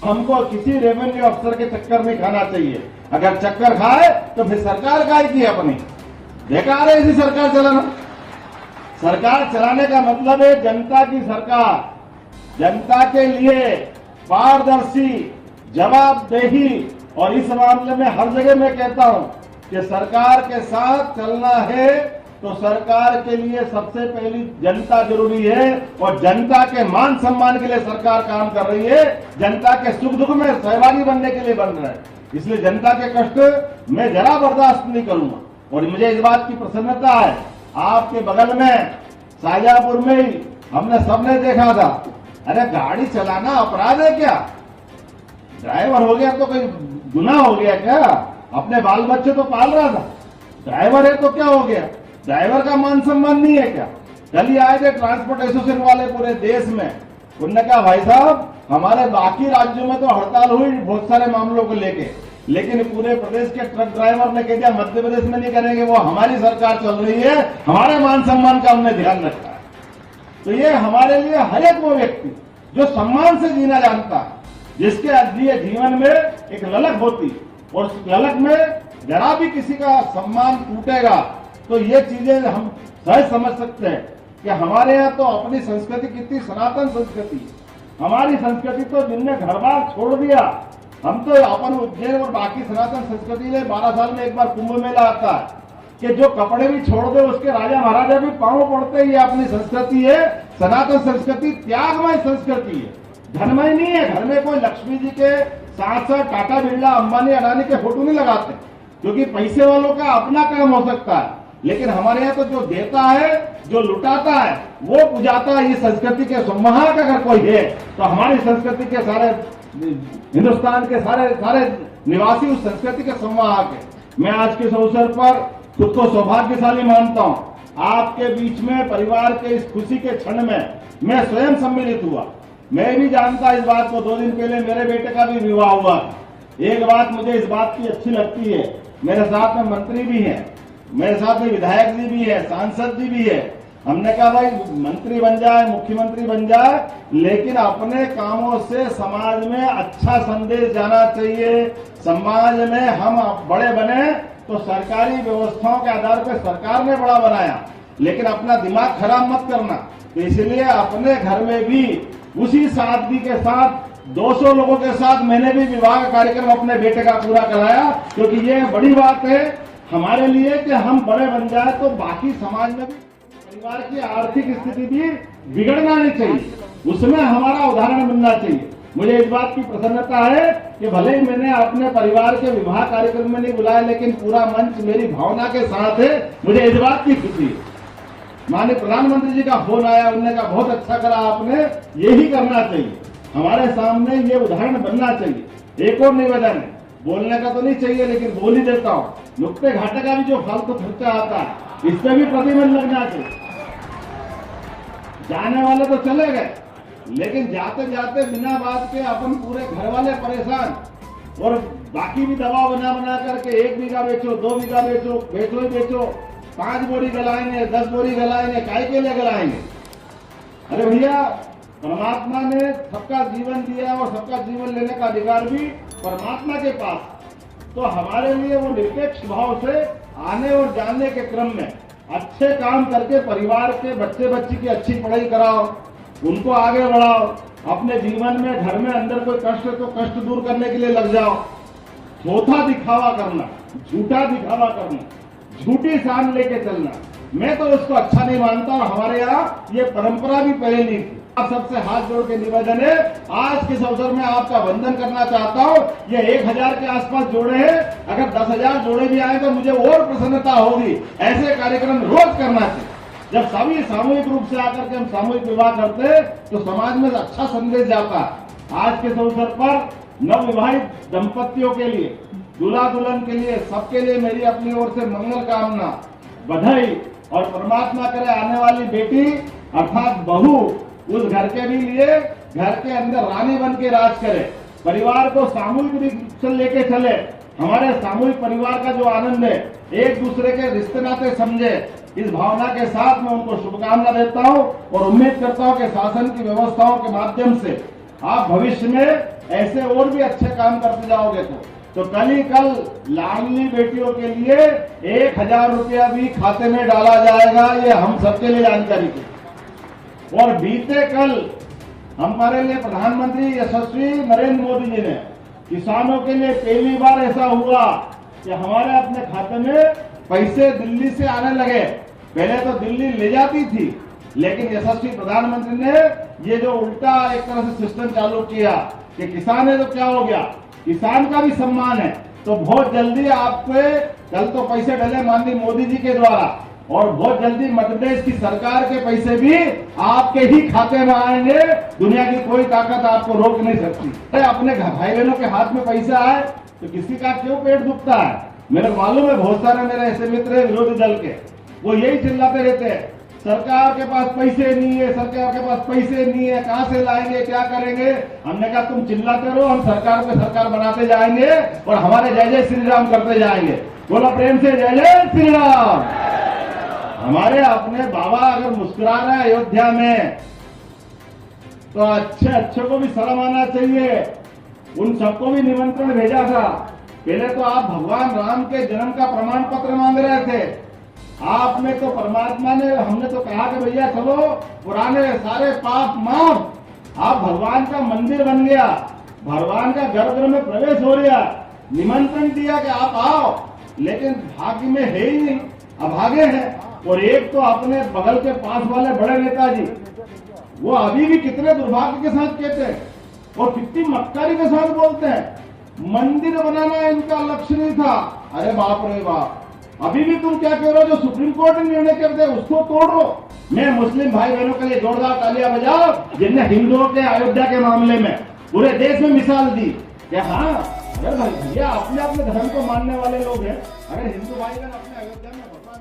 हमको किसी रेवेन्यू अफसर के चक्कर नहीं खाना चाहिए। अगर चक्कर खाए तो फिर सरकार काय की अपनी, बेकार है इसी सरकार चलाना। सरकार चलाने का मतलब है जनता की सरकार, जनता के लिए पारदर्शी, जवाबदेही। और इस मामले में हर जगह मैं कहता हूं कि सरकार के साथ चलना है तो सरकार के लिए सबसे पहली जनता जरूरी है, और जनता के मान सम्मान के लिए सरकार काम कर रही है, जनता के सुख दुख में सहभागी बनने के लिए बन रहा है। इसलिए जनता के कष्ट मैं जरा बर्दाश्त नहीं करूंगा। और मुझे इस बात की प्रसन्नता है, आपके बगल में शाहजहांपुर में ही हमने सबने देखा था, अरे गाड़ी चलाना अपराध है क्या? ड्राइवर हो गया तो कोई गुनाह हो गया क्या? अपने बाल बच्चे तो पाल रहा था, ड्राइवर है तो क्या हो गया? ड्राइवर का मान सम्मान नहीं है क्या? कल ही आए थे ट्रांसपोर्ट एसोसिएशन वाले पूरे देश में, उन्होंने कहा भाई साहब हमारे बाकी राज्यों में तो हड़ताल हुई बहुत सारे मामलों को लेके, लेकिन पूरे प्रदेश के ट्रक ड्राइवर ने कह दिया मध्य प्रदेश में नहीं करेंगे, वो हमारी सरकार चल रही है, हमारे मान सम्मान का हमने ध्यान रखा है। तो ये हमारे लिए हर एक वो व्यक्ति जो सम्मान से जीना जानता है, जिसके लिए जीवन में एक ललक होती, और उस ललक में जरा भी किसी का सम्मान टूटेगा तो ये चीजें हम सहज समझ सकते हैं कि हमारे यहाँ तो अपनी संस्कृति कितनी सनातन संस्कृति है। हमारी संस्कृति तो जिनने घर बार छोड़ दिया, हम तो अपन उज्जैन और बाकी सनातन संस्कृति में 12 साल में एक बार कुंभ मेला आता है कि जो कपड़े भी छोड़ दे उसके राजा महाराजा भी पांव पड़ते, ये अपनी संस्कृति है। सनातन संस्कृति त्यागमय संस्कृति है, धनमय नहीं है। घर में कोई लक्ष्मी जी के साथ साथ टाटा बिरला अंबानी अडानी के फोटो नहीं लगाते, क्योंकि पैसे वालों का अपना काम हो सकता है, लेकिन हमारे यहाँ तो जो देता है, जो लुटाता है, वो पुजाता है। इस संस्कृति के संवाहक अगर कोई है तो हमारी संस्कृति के सारे हिंदुस्तान के सारे निवासी उस संस्कृति के संवाहक है। मैं आज के इस अवसर पर खुद को सौभाग्यशाली मानता हूँ। आपके बीच में परिवार के इस खुशी के क्षण में मैं स्वयं सम्मिलित हुआ। मैं भी जानता इस बात को, 2 दिन पहले मेरे बेटे का भी विवाह हुआ। एक बात मुझे इस बात की अच्छी लगती है, मेरे साथ में मंत्री भी हैं, मेरे साथ में विधायक जी भी है, सांसद जी भी है। हमने कहा भाई मंत्री बन जाए, मुख्यमंत्री बन जाए, लेकिन अपने कामों से समाज में अच्छा संदेश जाना चाहिए। समाज में हम बड़े बने तो सरकारी व्यवस्थाओं के आधार पर सरकार ने बड़ा बनाया, लेकिन अपना दिमाग खराब मत करना। तो इसलिए अपने घर में भी उसी सादगी के साथ 200 लोगों के साथ मैंने भी विवाह कार्यक्रम अपने बेटे का पूरा कराया, क्योंकि ये बड़ी बात है हमारे लिए कि हम बड़े बन जाए तो बाकी समाज में भी परिवार की आर्थिक स्थिति भी बिगड़ना नहीं चाहिए, उसमें हमारा उदाहरण बनना चाहिए। मुझे इस बात की प्रसन्नता है कि भले ही मैंने अपने परिवार के विवाह कार्यक्रम में नहीं बुलाया, लेकिन पूरा मंच मेरी भावना के साथ है। मुझे इस बात की खुशी है। माननीय प्रधानमंत्री जी का फोन आया, उन्होंने कहा बहुत अच्छा करा आपने, यही करना चाहिए, हमारे सामने ये उदाहरण बनना चाहिए। एक और निवेदन है, बोलने का तो नहीं चाहिए लेकिन बोल ही देता हूँ, नुक्ते घाटे का भी जो फालतू खर्चा आता है इस पे भी प्रतिबंध लगना चाहिए। जाने वाले तो चले गए, लेकिन जाते जाते बिना बात के अपन पूरे घर वाले परेशान, और बाकी भी दबाव बना बना करके 1 बीघा बेचो, 2 बीघा बेचो, बेचो ही बेचो, 5 बोरी गलाएंगे, 10 बोरी गलाएंगे, काय के लिए गलाएंगे? अरे भैया, परमात्मा ने सबका जीवन दिया और सबका जीवन लेने का अधिकार भी परमात्मा के पास। तो हमारे लिए वो निरपेक्ष भाव से आने और जाने के क्रम में अच्छे काम करके परिवार के बच्चे बच्ची की अच्छी पढ़ाई कराओ, उनको आगे बढ़ाओ, अपने जीवन में घर में अंदर कोई कष्ट है तो कष्ट दूर करने के लिए लग जाओ। थोथा दिखावा करना, झूठा दिखावा करना, झूठी शान लेके चलना, मैं तो उसको अच्छा नहीं मानता। और हमारे यहाँ ये परंपरा भी पहले नहीं थी। आप सबसे हाथ जोड़ के निवेदन है, आज के अवसर में आपका वंदन करना चाहता हूँ। ये 1000 के आसपास जोड़े हैं, अगर 10,000 जोड़े भी आए तो मुझे और प्रसन्नता होगी। ऐसे कार्यक्रम रोज करना चाहिए। जब सभी सामूहिक रूप से आकर के हम सामूहिक विवाह करते हैं तो समाज में अच्छा संदेश जाता है। आज के अवसर पर नवविवाहित दंपतियों के लिए, दूल्हा दुल्हन के लिए, सबके लिए मेरी अपनी ओर से मंगल कामना, बधाई, और परमात्मा करे आने वाली बेटी अर्थात बहू उस घर के भी लिए घर के अंदर रानी बन के राज करे, परिवार को सामूहिक रूप से लेके चले। हमारे सामूहिक परिवार का जो आनंद है, एक दूसरे के रिश्ते नाते समझे, इस भावना के साथ मैं उनको शुभकामना देता हूं और उम्मीद करता हूं कि शासन की व्यवस्थाओं के माध्यम से आप भविष्य में ऐसे और भी अच्छे काम करते जाओगे तो कल ही कल लाडली बेटियों के लिए 1000 रुपया भी खाते में डाला जाएगा। ये हम सबके लिए जानकारी थी। और बीते कल हमारे लिए प्रधानमंत्री यशस्वी नरेंद्र मोदी जी ने किसानों के लिए पहली बार ऐसा हुआ कि हमारे अपने खाते में पैसे दिल्ली से आने लगे। पहले तो दिल्ली ले जाती थी, लेकिन यशस्वी प्रधानमंत्री ने ये जो उल्टा एक तरह से सिस्टम चालू किया कि किसान है तो क्या हो गया, किसान का भी सम्मान है। तो बहुत जल्दी आपके कल तो पैसे डले माननीय मोदी जी के द्वारा, और बहुत जल्दी मध्य प्रदेश की सरकार के पैसे भी आपके ही खाते में आएंगे। दुनिया की कोई ताकत आपको रोक नहीं सकती। अपने भाई बहनों के हाथ में पैसा आए तो किसी का क्यों पेट दुखता है। मेरे मालूम है बहुत सारे मेरे ऐसे मित्र हैं विरोधी दल के, वो यही चिल्लाते रहते हैं सरकार के पास पैसे नहीं है, सरकार के पास पैसे नहीं है, कहां से लाएंगे, क्या करेंगे। हमने कहा तुम चिल्लाते रहो, हम सरकार पे सरकार बनाते जाएंगे और हमारे जय जय श्री राम करते जाएंगे। बोलो प्रेम से जय जय श्री राम। हमारे अपने बाबा अगर मुस्कुरा रहे हैं अयोध्या में तो अच्छे को भी शर्म आना चाहिए। उन सबको भी निमंत्रण भेजा था। पहले तो आप भगवान राम के जन्म का प्रमाण पत्र मांग रहे थे। आपने तो परमात्मा ने, हमने तो कहा कि भैया चलो पुराने सारे पाप माफ। आप भगवान का मंदिर बन गया, भगवान का गर्भगृह में प्रवेश हो गया, निमंत्रण दिया कि आप आओ, लेकिन भाग्य में है ही नहीं, अभागे हैं। और एक तो अपने बगल के पास वाले बड़े नेताजी, वो अभी भी कितने दुर्भाग्य के साथ कहते हैं और कितनी मक्कारी के साथ बोलते हैं मंदिर बनाना इनका लक्ष्य नहीं था। अरे बाप रे बाप, अभी भी तुम क्या कह रहे हो, जो सुप्रीम कोर्ट ने निर्णय कर दिया उसको तोड़ो। मैं मुस्लिम भाई बहनों के लिए जोरदार तालियां बजाओ जिनने हिंदुओं के अयोध्या के मामले में पूरे देश में मिसाल दी कि हाँ, अरे भैया अपने अपने धर्म को मानने वाले लोग हैं। अगर हिंदू भाई बहन अपने अयोध्या में भगवान